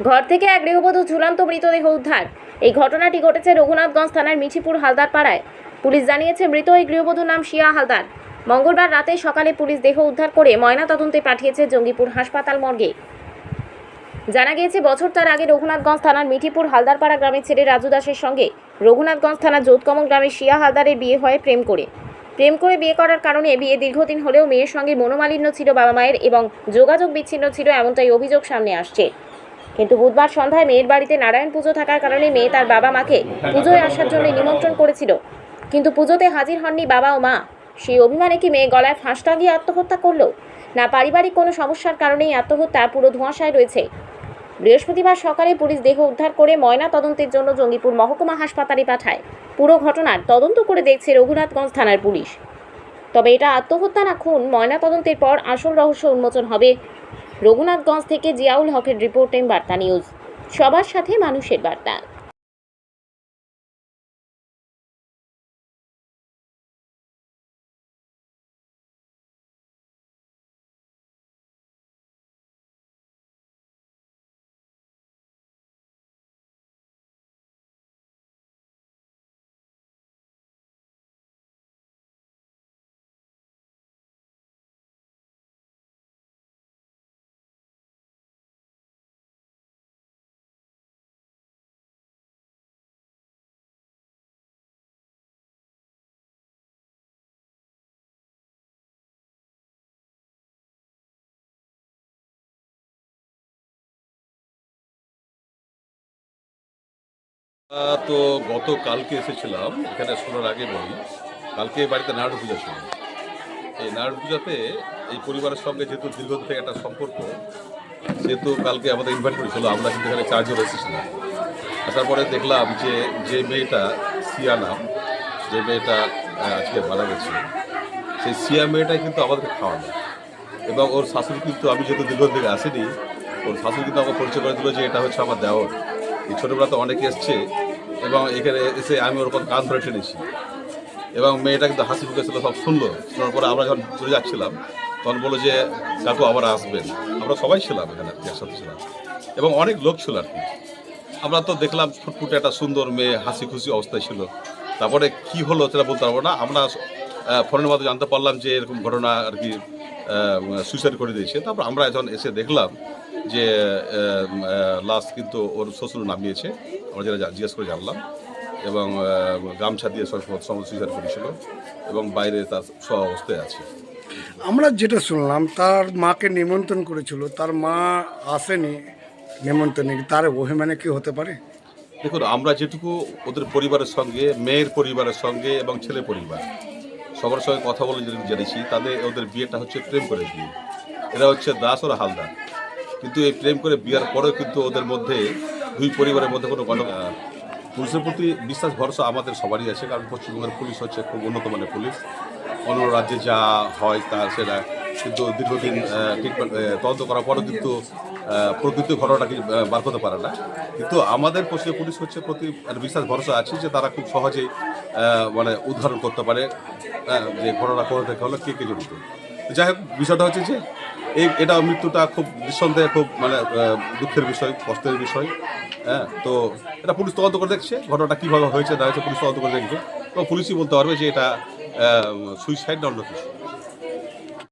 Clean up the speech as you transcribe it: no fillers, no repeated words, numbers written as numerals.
ঘর থেকে এক গৃহবধূ ঝুলন্ত মৃতদেহ উদ্ধার। এই ঘটনাটি ঘটেছে রঘুনাথগঞ্জ থানার মিঠিপুর হালদার পাড়ায়। পুলিশ জানিয়েছে মৃত এই গৃহবধূর নাম শিয়া হালদার। মঙ্গলবার রাতে সকালে পুলিশ দেহ উদ্ধার করে ময়নাতদন্তে পাঠিয়েছে জঙ্গিপুর হাসপাতাল মর্গে। জানা গিয়েছে বছর 4 আগে রঘুনাথগঞ্জ থানার মিঠিপুর হালদারপাড়া গ্রামের ছেলে রাজু দাসের সঙ্গে রঘুনাথগঞ্জ থানার যোধকমল গ্রামের শিয়া হালদারের বিয়ে হয় প্রেম করে বিয়ে করার কারণে বিয়ে দীর্ঘদিন হলেও মেয়ের সঙ্গে মনোমালিন্য ছিল বাবা মায়ের এবং যোগাযোগ বিচ্ছিন্ন ছিল, এমনটাই অভিযোগ সামনে আসছে। কিন্তু বুধবার সন্ধ্যায় মেয়ের বাড়িতে নারায়ণ পুজো থাকার কারণে মেয়ে তার বাবা মাকে পুজোয় আসার জন্য নিমন্ত্রণ করেছিল, কিন্তু পুজোতে হাজির হননি বাবা ও মা। সেই অভিমানে কি মেয়ে গলায় ফাঁস লাগিয়ে আত্মহত্যা করলো, না পারিবারিক কোনো সমস্যার কারণেই আত্মহত্যা, পুরো ধোঁয়াশায় রয়েছে। বৃহস্পতিবার সকালে পুলিশ দেহ উদ্ধার করে ময়না তদন্তের জন্য জঙ্গিপুর মহকুমা হাসপাতালে পাঠায়। পুরো ঘটনার তদন্ত করে দেখছে রঘুনাথগঞ্জ থানার পুলিশ। তবে এটা আত্মহত্যা না খুন, ময়না তদন্তের পর আসল রহস্য উন্মোচন হবে। রঘুনাথগঞ্জ থেকে জিয়াউল হকের রিপোর্টিং বার্তা নিউজ, সবার সাথে মানুষের বার্তা। তো গতকালকে এসেছিলাম এখানে, শোনার আগে বলি, কালকে বাড়িতে নাড়ু পূজা ছিল। এই নাড়ু পূজাতে এই পরিবারের সঙ্গে যেহেতু দীর্ঘদিন থেকে একটা সম্পর্ক, সেহেতু কালকে আমাদের ইনভাইট করেছিল। আমরা কিন্তু এখানে 4 জন এসেছিলাম। আসার পরে দেখলাম যে মেয়েটা সিয়া নাম, যে মেয়েটা আজকে মারা গেছে, সেই সিয়া মেয়েটাই কিন্তু আমাদের খাওয়ানো। এবং ওর শাশুড়ি কিন্তু, আমি যেহেতু দীর্ঘদিন থেকে আসিনি, ওর শাশুড়ি কিন্তু আমাকে পরিচয় করে দিল যে এটা হচ্ছে আমার দেওর। এই ছোটোবেলা তো অনেকে এসছে এবং এখানে এসে আমি ওর কান ধরে টেনেছি এবং মেয়েটা কিন্তু হাসি ফুটে ছিল, সব শুনলো। শোনার পরে আমরা যখন চলে যাচ্ছিলাম তখন বললো যে কাকু আবার আসবেন। আমরা সবাই ছিলাম এখানে, একসাথে ছিলাম এবং অনেক লোক ছিল আর কি। আমরা তো দেখলাম ফুটফুটে একটা সুন্দর মেয়ে, হাসি খুশি অবস্থায় ছিল। তারপরে কি হলো সেটা বলতে পারবো না। আমরা ফোনের মাধ্যমে জানতে পারলাম যে এরকম ঘটনা আর কি, সুইসাইড করে দিয়েছে। তারপর আমরা যখন এসে দেখলাম যে লাশ কিন্তু ওর শ্বশুর নামিয়েছে, আমরা যেটা জিজ্ঞেস করে জানলাম, এবং গামছা দিয়ে সব সুইসাইড করেছিল এবং বাইরে তার সব অবস্থায় আছে। আমরা যেটা শুনলাম তার মাকে নিমন্ত্রণ করেছিল, তার মা আসেনি নিমন্ত্রণে, তার অভিমানে কি হতে পারে? দেখুন, আমরা যেটুকু ওদের পরিবারের সঙ্গে, মেয়ের পরিবারের সঙ্গে এবং ছেলে পরিবার সবার সঙ্গে কথা বলে জেনেছি, ওদের বিয়েটা হচ্ছে প্রেম করে বিয়ে। এরা হচ্ছে দাস ওরা হালদার, কিন্তু এই প্রেম করে বিয়ের পরেও কিন্তু ওদের মধ্যে, দুই পরিবারের মধ্যে কোনো পুলিশের প্রতি বিশ্বাস ভরসা আমাদের সবারই আছে। কারণ পশ্চিমবঙ্গের পুলিশ হচ্ছে খুব উন্নত মানের পুলিশ। অন্য রাজ্যে যা হয় তা সেটা কিন্তু দীর্ঘদিন ট্রিটমেন্ট তদন্ত করার পরেও কিন্তু প্রকৃত ঘটনাটাকে বার করতে পারে না। কিন্তু আমাদের পশ্চিমবঙ্গ পুলিশ হচ্ছে প্রতি বিশ্বাস ভরসা আছে যে তারা খুব সহজেই মানে উদ্ধারণ করতে পারে যে ঘটনা করে দেখা হলো কে জড়িত। যাই হোক, বিষয়টা হচ্ছে যে এটা মৃত্যুটা খুব নিঃসন্দেহে খুব মানে দুঃখের বিষয়, কষ্টের বিষয়। হ্যাঁ, তো এটা পুলিশ তদন্ত করে দেখছে ঘটনাটা কীভাবে হয়েছে না হয়েছে, পুলিশ তদন্ত করে দেখবে। তো পুলিশই বলতে পারবে যে এটা সুইসাইড না অন্য কিছু।